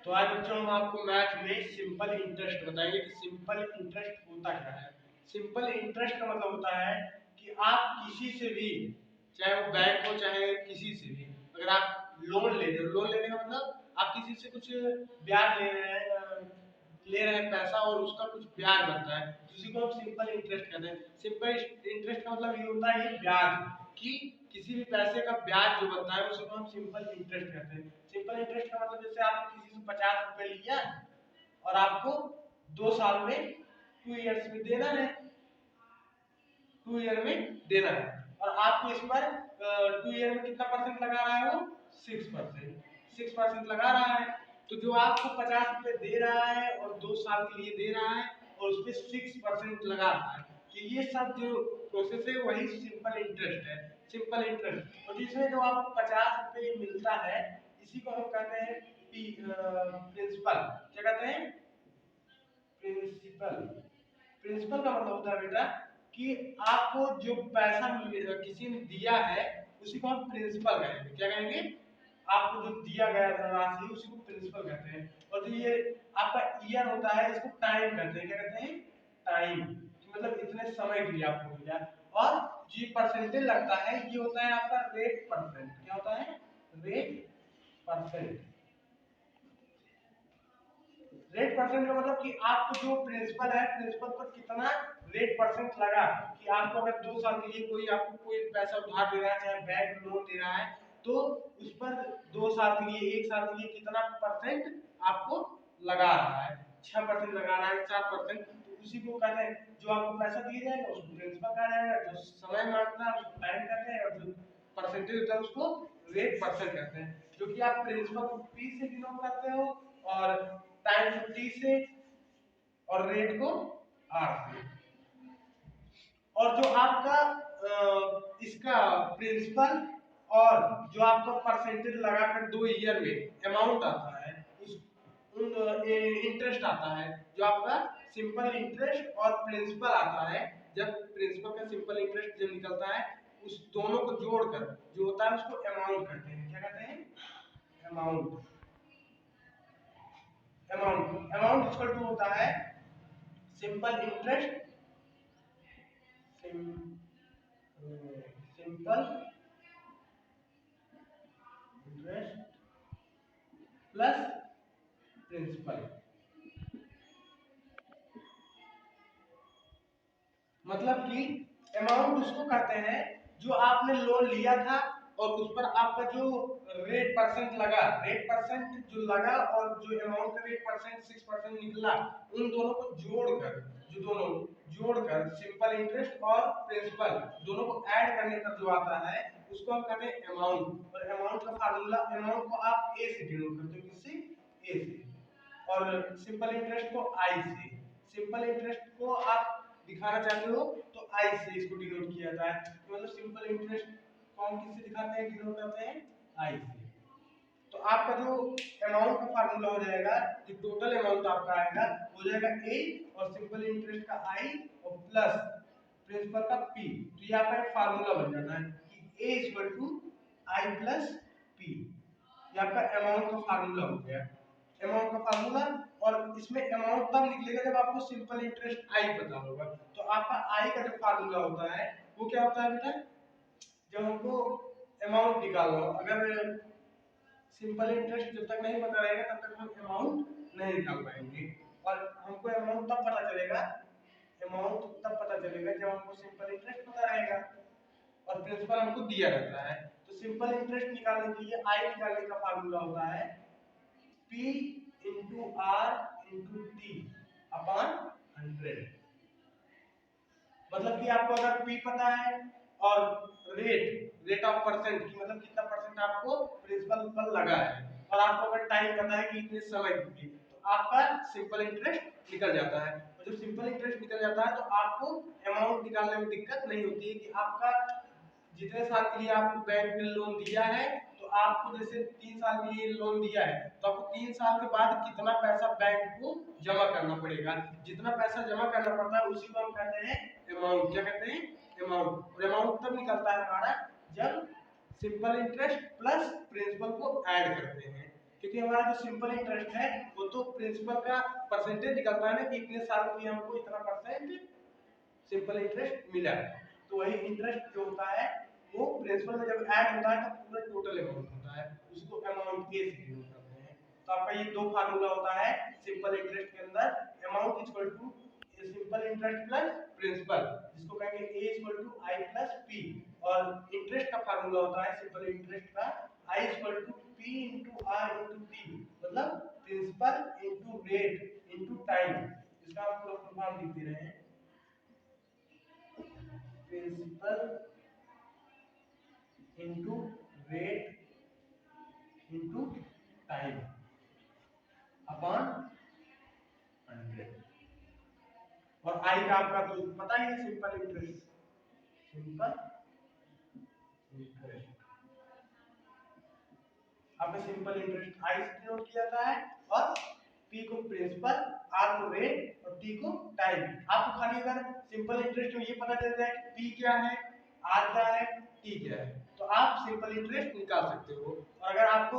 तो आज बच्चों हम आपको मैथ में सिंपल इंटरेस्ट बताएंगे कि सिंपल इंटरेस्ट होता क्या है। सिंपल इंटरेस्ट का मतलब होता है कि आप किसी से भी, चाहे वो बैंक हो चाहे किसी से भी, अगर आप लोन ले रहे हो, लोन लेने का मतलब आप किसी से कुछ ब्याज ले रहे हैं पैसा और उसका कुछ ब्याज बनता है, उसी को हम सिंपल इंटरेस्ट कहते हैं। सिंपल इंटरेस्ट का मतलब ये होता है ब्याज, कि किसी भी पैसे का ब्याज जो बनता है उसी को हम सिंपल इंटरेस्ट कहते हैं। सिंपल इंटरेस्ट का मतलब जैसे आपने किसी से 50 रुपए लिया और आपको 2 साल में 2 ईयर्स में देना है, 2 ईयर में देना है, और आपको इस पर 2 ईयर में कितना परसेंट लगा रहा है वो 6%, लगा रहा है। तो जो आपको 50 रुपए दे रहा है और 2 साल के लिए दे रहा है और उस पर 6% लगा रहा है, तो ये सब जो प्रोसेस है वही सिंपल इंटरेस्ट है। सिंपल इंटरेस्ट, और जिसमें जो आपको 50 रुपए मिलता है इसी को हम कहते हैं प्रिंसिपल। क्या कहते हैं? प्रिंसिपल। प्रिंसिपल का मतलब होता है बेटा कि आपको जो पैसा किसी ने दिया है उसी को हम प्रिंसिपल कहेंगे। क्या कहेंगे? आपको जो दिया गया राशि उसी को प्रिंसिपल कहते हैं। और जो ये आपका ईयर होता है इसको टाइम कहते हैं। क्या कहते हैं? टाइम, मतलब इतने समय के लिए आपको मिला। और जो परसेंटेज लगता है ये होता है आपका रेट परसेंट। क्या होता है? Rate percent. रेट परसेंट का मतलब कि आपको जो प्रिंसिपल है प्रिंसिपल पर कितना रेट परसेंट लगा, कि आपको अगर 2 साल के लिए कोई आपको कोई पैसा उधार दे रहा है चाहे बैंक लोन दे रहा है, तो उस पर 2 साल के लिए 1 साल के लिए कितना परसेंट आपको लगा रहा है, 6% लगा रहा है, 7%, तो उसी को कहते हैं। जो आपको पैसा दिया जाएगा उसको प्रिंसिपल कहा जाएगा, जो समय मांगता है उसको टाइम कहते हैं, और जो परसेंटेज होता है उसको रेट परसेंट कहते हैं। जो कि आप प्रिंसिपल को पी से डिनोट करते हो और टाइम को टी से और रेट को आर से। और जो आपका इसका प्रिंसिपल और जो आपका परसेंटेज लगाकर 2 ईयर में अमाउंट आता है उस इंटरेस्ट आता है, जो आपका सिंपल इंटरेस्ट और प्रिंसिपल आता है। जब प्रिंसिपल का सिंपल इंटरेस्ट जब निकलता है उस दोनों को जोड़कर जो होता है उसको अमाउंट कहते हैं। क्या कहते हैं? अमाउंट। अमाउंट इक्वल टू होता है simple interest, simple interest plus principal. मतलब कि अमाउंट उसको कहते हैं जो आपने लोन लिया था और उस पर आपका जो रेट परसेंट लगा, रेट परसेंट जो लगा और जो अमाउंट का रेट परसेंट 6% निकला, उन दोनों को जोड़कर, जो दोनों जोड़कर सिंपल इंटरेस्ट और प्रिंसिपल दोनों को ऐड करने पर जो आता है उसको हम कहते हैं अमाउंट। और अमाउंट का फार्मूला, अमाउंट को आप ए से डिनोट करते हो, किससे? ए से, और सिंपल इंटरेस्ट को आई से। सिंपल इंटरेस्ट को आप दिखाना चाहते हो तो आई से इसको डिनोट किया जाता है। तो मतलब सिंपल इंटरेस्ट को हम किससे दिखाते हैं, डिनोट करते हैं? आई से। तो आपका जो अमाउंट का फार्मूला हो जाएगा, जो टोटल अमाउंट आपका आएगा हो जाएगा ए, और सिंपल इंटरेस्ट का आई और प्लस प्रिंसिपल का पी। तो ये आपका एक फार्मूला बन जाता है कि A equal to I plus P. ये आपका अमाउंट का फार्मूला हो गया, अमाउंट का फार्मूला। और इसमें अमाउंट तब निकलेगा जब आपको सिंपल इंटरेस्ट आई पता होगा। तो आपका आई का जो फार्मूला होता है वो क्या होता है बेटा? जब हमको अमाउंट निकालना हो, अगर सिंपल इंटरेस्ट जब तक नहीं पता रहेगा तब तक हम अमाउंट नहीं निकाल पाएंगे। और हमको अमाउंट तब पता चलेगा, अमाउंट तब पता चलेगा जब हमको सिंपल इंटरेस्ट पता रहेगा और प्रिंसिपल हमको दिया रहता है। तो सिंपल इंटरेस्ट निकालने के लिए आई निकालने का फार्मूला होता है P into R into T upon 100। मतलब कि आपको अगर P पता है और रेट ऑफ परसेंट की मतलब कितना परसेंट आपको प्रिंसिपल पर लगा है, और आपको अगर टाइम पता है कि इतने समय के लिए, तो आपका सिंपल इंटरेस्ट निकल जाता है। और जब सिंपल इंटरेस्ट निकल जाता है तो आपको अमाउंट निकालने में दिक्कत नहीं होती है कि आपका जितने साल के लिए आपको बैंक ने लोन दिया है, तो आपको जैसे 3 साल के लिए लोन दिया है तो आपको 3 साल के बाद कितना पैसा बैंक को जमा करना पड़ेगा। जितना पैसा जमा करना पड़ता है उसी को हम कहते हैं अमाउंट। क्या कहते हैं? अमाउंट। और अमाउंट तब निकलता है हमारा जब सिंपल इंटरेस्ट प्लस प्रिंसिपल को ऐड करते हैं। क्योंकि हमारा जो सिंपल इंटरेस्ट है वो तो प्रिंसिपल का परसेंटेज निकलता है ना कि इतने साल में हमको इतना परसेंट सिंपल इंटरेस्ट मिला। तो वही इंटरेस्ट जो होता है वो प्रिंसिपल में जब ऐड होता है तो पूरा टोटल अमाउंट होता है, उसको अमाउंट ए से डिनोट करते हैं। तो आपका ये दो फार्मूला होता है सिंपल इंटरेस्ट के अंदर, amount equal to simple interest plus principal, जिसको कहेंगे a equal to i plus p। और इंटरेस्ट का फार्मूला होता है सिंपल इंटरेस्ट का i equal to p into r into t, मतलब principal into rate into time. इसका हम पूरा फुल फॉर्म लिख दे रहे हैं, principal into rate into time upon 100। और आई का आपका तो पता ही है सिंपल इंटरेस्ट, सिंपल इंटरेस्ट आपने सिंपल इंटरेस्ट आई से डिनोट किया जाता है, और पी को प्रिंसिपल, आर को रेट और टी को टाइम। आपको खाली अगर सिंपल इंटरेस्ट में ये पता चल जाए कि पी क्या है, आर क्या है, टी क्या है, तो आप सिंपल इंटरेस्ट निकाल सकते हो। और अगर आपको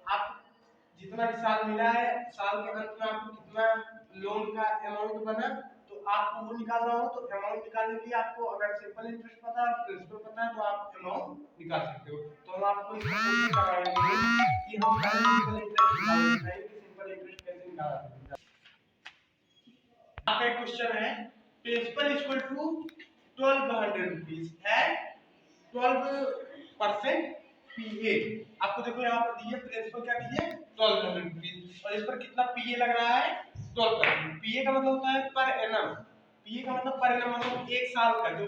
आप जितना भी साल मिला है, साल के अंत में आपको कितना लोन का अमाउंट बना, तो आपको वो निकालना हो तो अमाउंट निकालने के लिए आपको अगर सिंपल इंटरेस्ट पता है और प्रिंसिपल पता है तो आप अमाउंट निकाल सकते हो। तो हम आपको इसका कोशिश कराएंगे कि हम सिंपल इंटरेस्ट निकालेंगे कि सिंपल इंटरेस्ट कैसे निकाला जाता है। आपका एक क्वेश्चन है, principal equal to 1200 rupees and 12% PA. आपको देखो यहाँ पर दिए प्रिंसिपल क्या दिए 1200 रुपीस, और इस पर कितना पीए लग रहा है 12%। पीए का मतलब होता है पर एनम, पीए का मतलब पर एनम मतलब एक साल का जो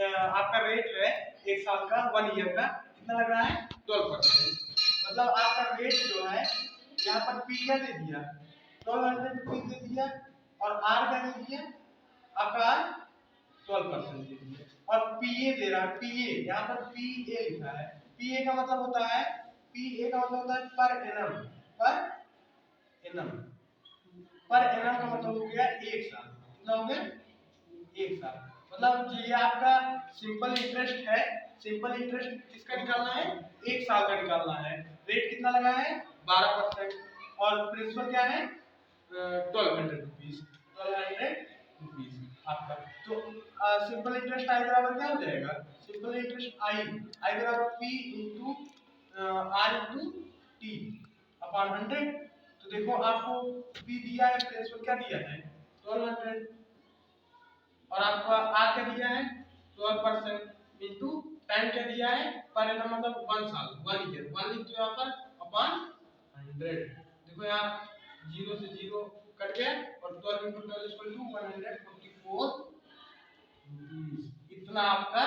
आपका रेट है एक साल का 1 ईयर का कितना लग रहा है 12%। मतलब आपका रेट जो है यहाँ पर पी क्या दे दिया 1200 रुपीस दे दिया, और आर क्या दे दिया आपका 12% दे दिया, और पीए दे रहा है, पीए यहाँ पर पीए लिखा है। पीए का मतलब होता है, पीए का मतलब होता है per annum, per annum, per annum का मतलब हो गया एक साल। कितना हो गया एक साल। मतलब ये आपका सिंपल इंटरेस्ट है, सिंपल इंटरेस्ट किसका निकालना है एक साल का निकालना है। रेट कितना लगा है 12%, और प्रिंसिपल क्या है 1200 रुपीज, 1200 रुपीज आपका। तो सिंपल इंटरेस्ट आई बराबर क्या हो जाएगा, सिंपल इंटरेस्ट आई बराबर P into R into T upon 100। तो देखो आपको पी दिया है, प्रिंसिपल क्या दिया है 1200, और आपका आर क्या दिया है 12% इंटू टाइम क्या दिया है पर एनम मतलब 1 साल 1 ईयर, 1 लिख दो यहाँ पर अपॉन 100। देखो यहाँ 0 से 0 कट गया, और 12 इंटू 12 इक्वल टू 144 रुपीस। इतना आपका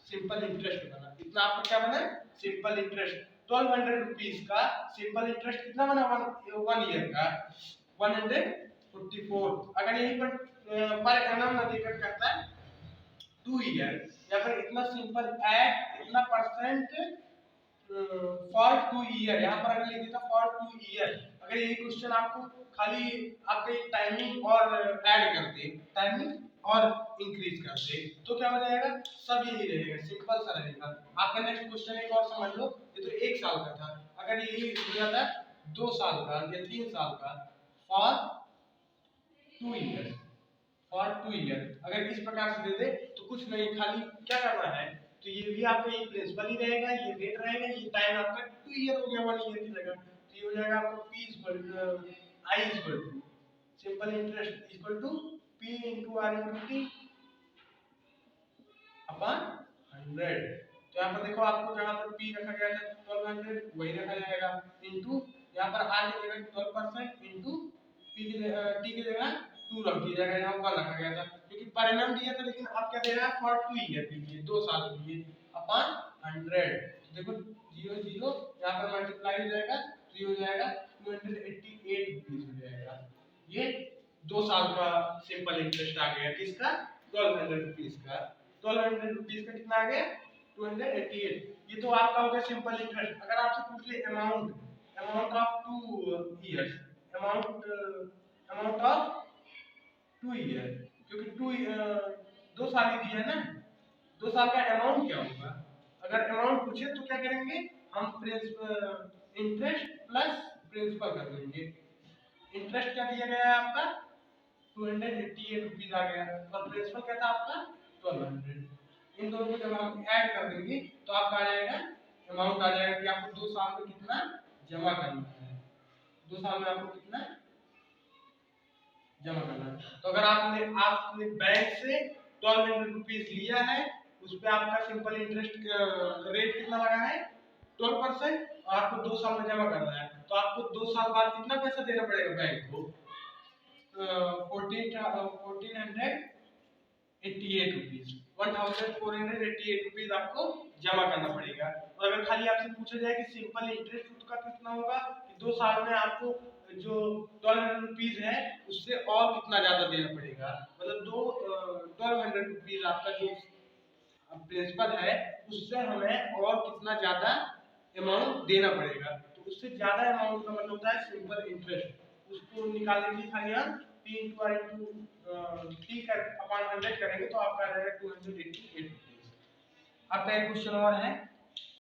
सिंपल इंटरेस्ट बना, इतना आपका क्या बना सिंपल इंटरेस्ट 1200 रुपीस का सिंपल इंटरेस्ट कितना बना 1 ईयर का 144। अगर यहीं पर एनम ना देकर करता है 2 ईयर, या फिर इतना सिंपल एट इतना परसेंट फॉर 2 ईयर, यहाँ पर अगर लिख देता फॉर 2 ईयर। अगर ये क्वेश्चन आपको खाली आपके टाइमिंग और ऐड करते, टाइमिंग और इंक्रीज करते, तो क्या हो जाएगा सब यही रहेगा, सिंपल सा रहेगा। आपका नेक्स्ट क्वेश्चन एक और समझ लो, ये तो 1 साल का था, अगर यही हो जाता 2 साल का या 3 साल का फॉर 2 ईयर, फॉर 2 ईयर अगर इस प्रकार से दे दे तो कुछ नहीं, खाली क्या करना है, तो ये भी आपका ये प्रिंसिपल ही रहेगा, ये रेट रहेगा, ये टाइम आपका 2 ईयर हो गया 1 ईयर की जगह। तो ये हो जाएगा आपका p i equal to simple interest equal to p into r into t upon 100। तो यहाँ पर देखो आपको जहाँ पर p रखा गया था 1200 वही रखा जाएगा, इंटू यहाँ पर r की जगह 12% इंटू t की जगह 2 रख दिया जाएगा, यहाँ 1 रखा गया था क्योंकि परिणाम दिया था, लेकिन अब क्या दे रहा है फॉर 2 ईयर के लिए 2 साल के लिए अपॉन 100। तो देखो 0 0 यहाँ पर मल्टीप्लाई हो जाएगा, तो ये हो जाएगा 288 रुपीस हो जाएगा। ये 2 साल का सिंपल इंटरेस्ट आ गया किसका 1200 रुपीस का, 1200 रुपीस का कितना आ गया 288। ये तो आपका हो गया सिंपल इंटरेस्ट। अगर आपसे पूछ ले amount, amount of 2 years, amount of 2 year, क्योंकि 2 साल ही दिया है ना, 2 साल का अमाउंट क्या होगा। अगर अमाउंट पूछे तो क्या करेंगे हम इंटरेस्ट प्लस प्रिंसिपल कर देंगे। इंटरेस्ट क्या दिया गया है आपका 288 रुपीज आ गया और प्रिंसिपल क्या था आपका 1200। इन दोनों को जब हम ऐड कर देंगे तो आपका आ जाएगा अमाउंट आ जाएगा कि आपको 2 साल में कितना जमा करना है। 2 साल में आपको कितना जमा करना है। तो अगर आपने बैंक से 1200 रुपीज लिया है, उस पर आपका सिंपल इंटरेस्ट रेट कितना लगा है 12% और आपको 2 साल में जमा करना है, तो आपको 2 साल बाद कितना पैसा देना पड़ेगा बैंक को 1488 रुपीज 1488 रुपीज आपको जमा करना पड़ेगा। और अगर खाली आपसे पूछा जाए कि सिंपल इंटरेस्ट उसका कितना होगा कि 2 साल में आपको जो 1200 रुपीज है उससे और कितना ज्यादा देना पड़ेगा, मतलब 1200 रुपीज आपका जो प्रिंसिपल है उससे हमें और कितना ज्यादा अमाउंट देना पड़ेगा। तो उससे ज्यादा अमाउंट का मतलब होता है सिंपल इंटरेस्ट। उसको निकालने के लिए खाली हम p into r into t upon 100 करेंगे तो आपका आ जाएगा 288 रुपीज। आपका एक क्वेश्चन और है।